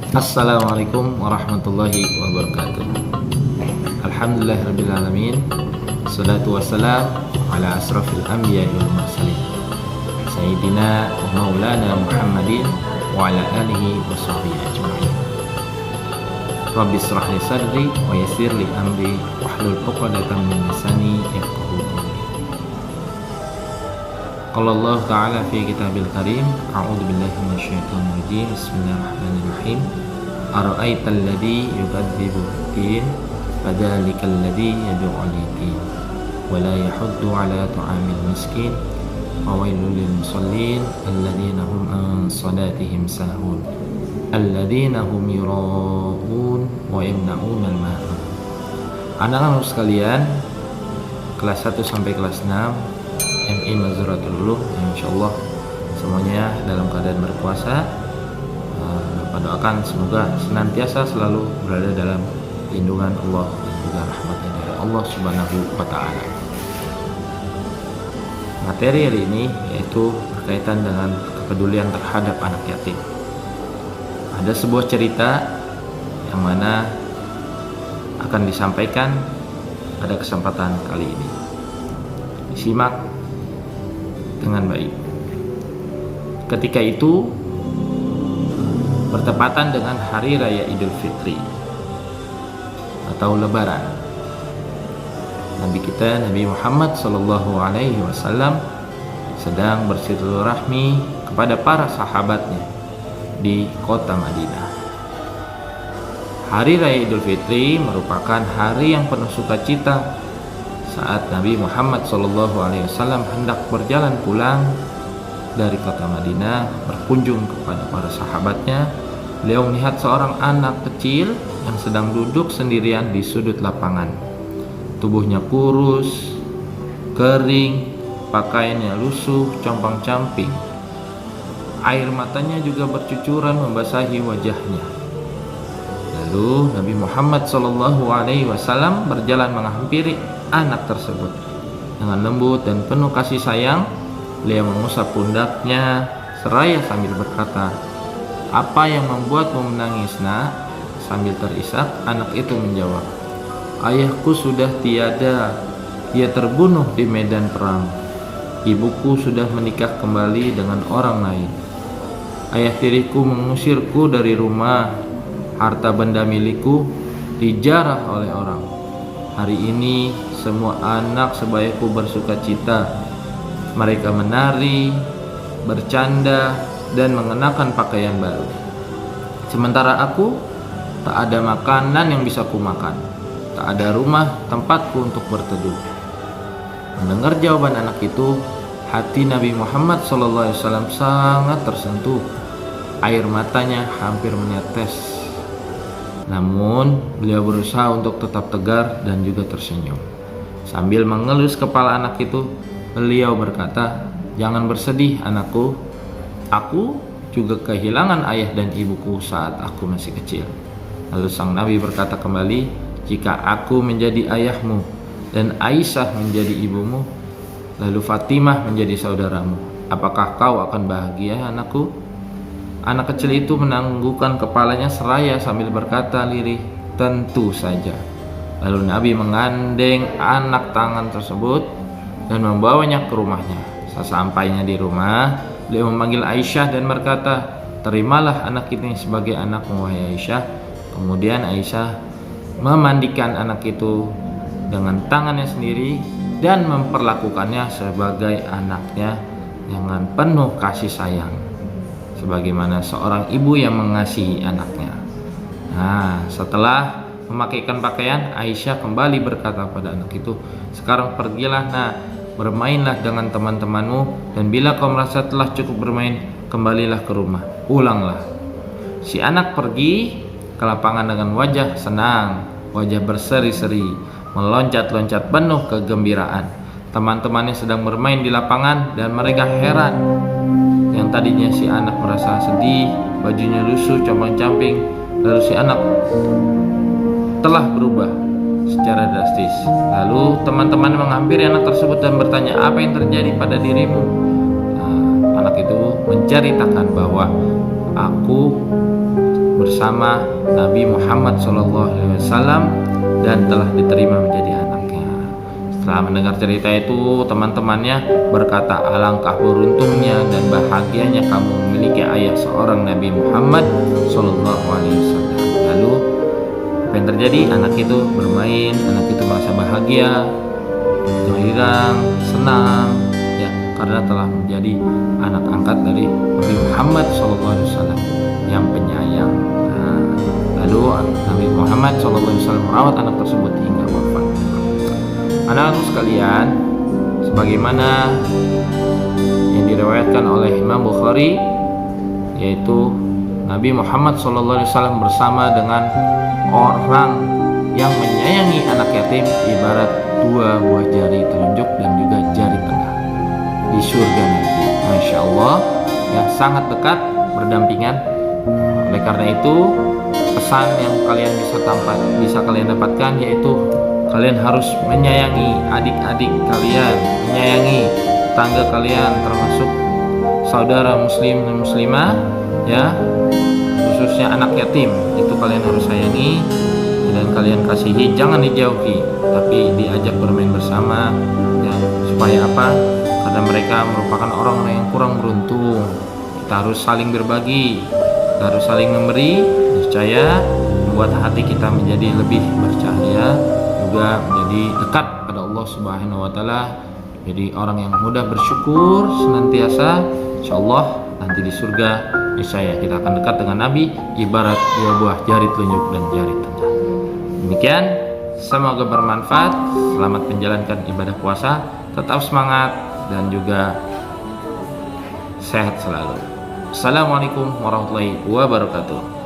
Assalamualaikum warahmatullahi wabarakatuh. Alhamdulillahirrabbilalamin. Salatu wassalam ala asrafil anbiya wal mursalin Sayyidina wa maulana Muhammadin wa ala alihi wa sahbihi ajma'in. Rabbi israh li sadri wa yassir li amri wahlul 'uqdatam min lisani yafqahu qawli. Qala Allah ta'ala fi kitabil karim, a'udzu billahi minasyaitonir rajim. Bismillahirrahmanirrahim. Ara'aital ladzi yukadzibu bid-din fadzalikal ladzi yad'ul yatim wa la yahuddu 'ala ta'amil miskin fawailul lil musallin alladzina hum an salatihim sahun alladzina hum yura'un wa yamna'unal ma'un. Anak-anak sekalian, kelas 1 sampai kelas 6 MI Mazharatul Ulum, insyaallah semuanya dalam keadaan berpuasa. Bapak doakan semoga senantiasa selalu berada dalam lindungan Allah dan juga rahmatnya dari Allah Subhanahu wa Ta'ala. Materi hari ini yaitu berkaitan dengan kepedulian terhadap anak yatim. Ada sebuah cerita yang mana akan disampaikan pada kesempatan kali ini. Disimak dengan baik. Ketika itu bertepatan dengan hari raya Idul Fitri atau Lebaran. Nabi kita Nabi Muhammad sallallahu alaihi wasallam sedang bersilaturahmi kepada para sahabatnya di kota Madinah. Hari raya Idul Fitri merupakan hari yang penuh sukacita saat Nabi Muhammad SAW hendak berjalan pulang dari kota Madinah berkunjung kepada para sahabatnya. Beliau melihat seorang anak kecil yang sedang duduk sendirian di sudut lapangan. Tubuhnya kurus, kering, pakaiannya lusuh, compang-camping. Air matanya juga bercucuran membasahi wajahnya. Lalu Nabi Muhammad SAW berjalan menghampiri anak tersebut. Dengan lembut dan penuh kasih sayang, beliau mengusap pundaknya seraya sambil berkata, "Apa yang membuatmu menangis, nak?" Sambil terisak, anak itu menjawab, "Ayahku sudah tiada, dia terbunuh di medan perang. Ibuku sudah menikah kembali dengan orang lain. Ayah tiriku mengusirku dari rumah, harta benda milikku dijarah oleh orang. Hari ini semua anak sebayaku bersuka cita. Mereka menari, bercanda, dan mengenakan pakaian baru. Sementara aku tak ada makanan yang bisa kumakan, tak ada rumah tempatku untuk berteduh." Mendengar jawaban anak itu, hati Nabi Muhammad SAW sangat tersentuh. Air matanya hampir menetes. Namun beliau berusaha untuk tetap tegar dan juga tersenyum. Sambil mengelus kepala anak itu, beliau berkata, "Jangan bersedih anakku. Aku juga kehilangan ayah dan ibuku saat aku masih kecil." Lalu sang Nabi berkata kembali, "Jika aku menjadi ayahmu dan Aisyah menjadi ibumu, lalu Fatimah menjadi saudaramu, apakah kau akan bahagia anakku?" Anak kecil itu menanggukkan kepalanya seraya sambil berkata lirih, "Tentu saja." Lalu Nabi menggandeng anak tangan tersebut dan membawanya ke rumahnya. Sesampainya di rumah, beliau memanggil Aisyah dan berkata, "Terimalah anak ini sebagai anakmu, wahai Aisyah." Kemudian Aisyah memandikan anak itu dengan tangannya sendiri dan memperlakukannya sebagai anaknya dengan penuh kasih sayang, sebagaimana seorang ibu yang mengasihi anaknya. Nah, setelah memakaikan pakaian, Aisyah kembali berkata pada anak itu, "Sekarang pergilah nak, bermainlah dengan teman-temanmu, dan bila kau merasa telah cukup bermain, kembalilah ke rumah, pulanglah." Si anak pergi ke lapangan dengan wajah senang, wajah berseri-seri, meloncat-loncat penuh kegembiraan. Teman-temannya sedang bermain di lapangan dan mereka heran. Yang tadinya si anak merasa sedih, bajunya lusuh, compang-camping, lalu si anak telah berubah secara drastis. Lalu teman-teman menghampiri anak tersebut dan bertanya, "Apa yang terjadi pada dirimu?" Anak itu menceritakan bahwa, "Aku bersama Nabi Muhammad SAW dan telah diterima menjadi anaknya. Setelah mendengar cerita itu, teman-temannya berkata, alangkah beruntungnya dan bahagianya kamu memiliki ayah seorang Nabi Muhammad SAW. Lalu apa yang terjadi? Anak itu bermain, anak itu merasa bahagia, gembira, senang, ya, karena telah menjadi anak angkat dari Nabi Muhammad SAW yang penyayang. Lalu Nabi Muhammad SAW merawat anak tersebut hingga wafat. Anak-anak sekalian, sebagaimana yang diriwayatkan oleh Imam Bukhari, yaitu Nabi Muhammad SAW bersama dengan orang yang menyayangi anak yatim ibarat dua buah jari telunjuk dan juga jari tengah di surga nanti. Masya Allah, ya, sangat dekat berdampingan. Oleh karena itu, pesan yang kalian bisa kalian dapatkan yaitu kalian harus menyayangi adik-adik kalian, menyayangi tetangga kalian, termasuk saudara muslim dan muslimah, ya, khususnya anak yatim. Itu kalian harus sayangi dan kalian kasihi, jangan dijauhi, tapi diajak bermain bersama, ya, supaya apa? Karena mereka merupakan orang yang kurang beruntung. Kita harus saling berbagi, kita harus saling memberi, niscaya membuat hati kita menjadi lebih bercahaya, juga menjadi dekat pada Allah Subhanahu wa taala. Jadi orang yang mudah bersyukur senantiasa, insyaallah nanti di surga niscaya kita akan dekat dengan Nabi ibarat dua buah jari telunjuk dan jari tengah. Demikian, semoga bermanfaat. Selamat menjalankan ibadah puasa, tetap semangat dan juga sehat selalu. Assalamualaikum warahmatullahi wabarakatuh.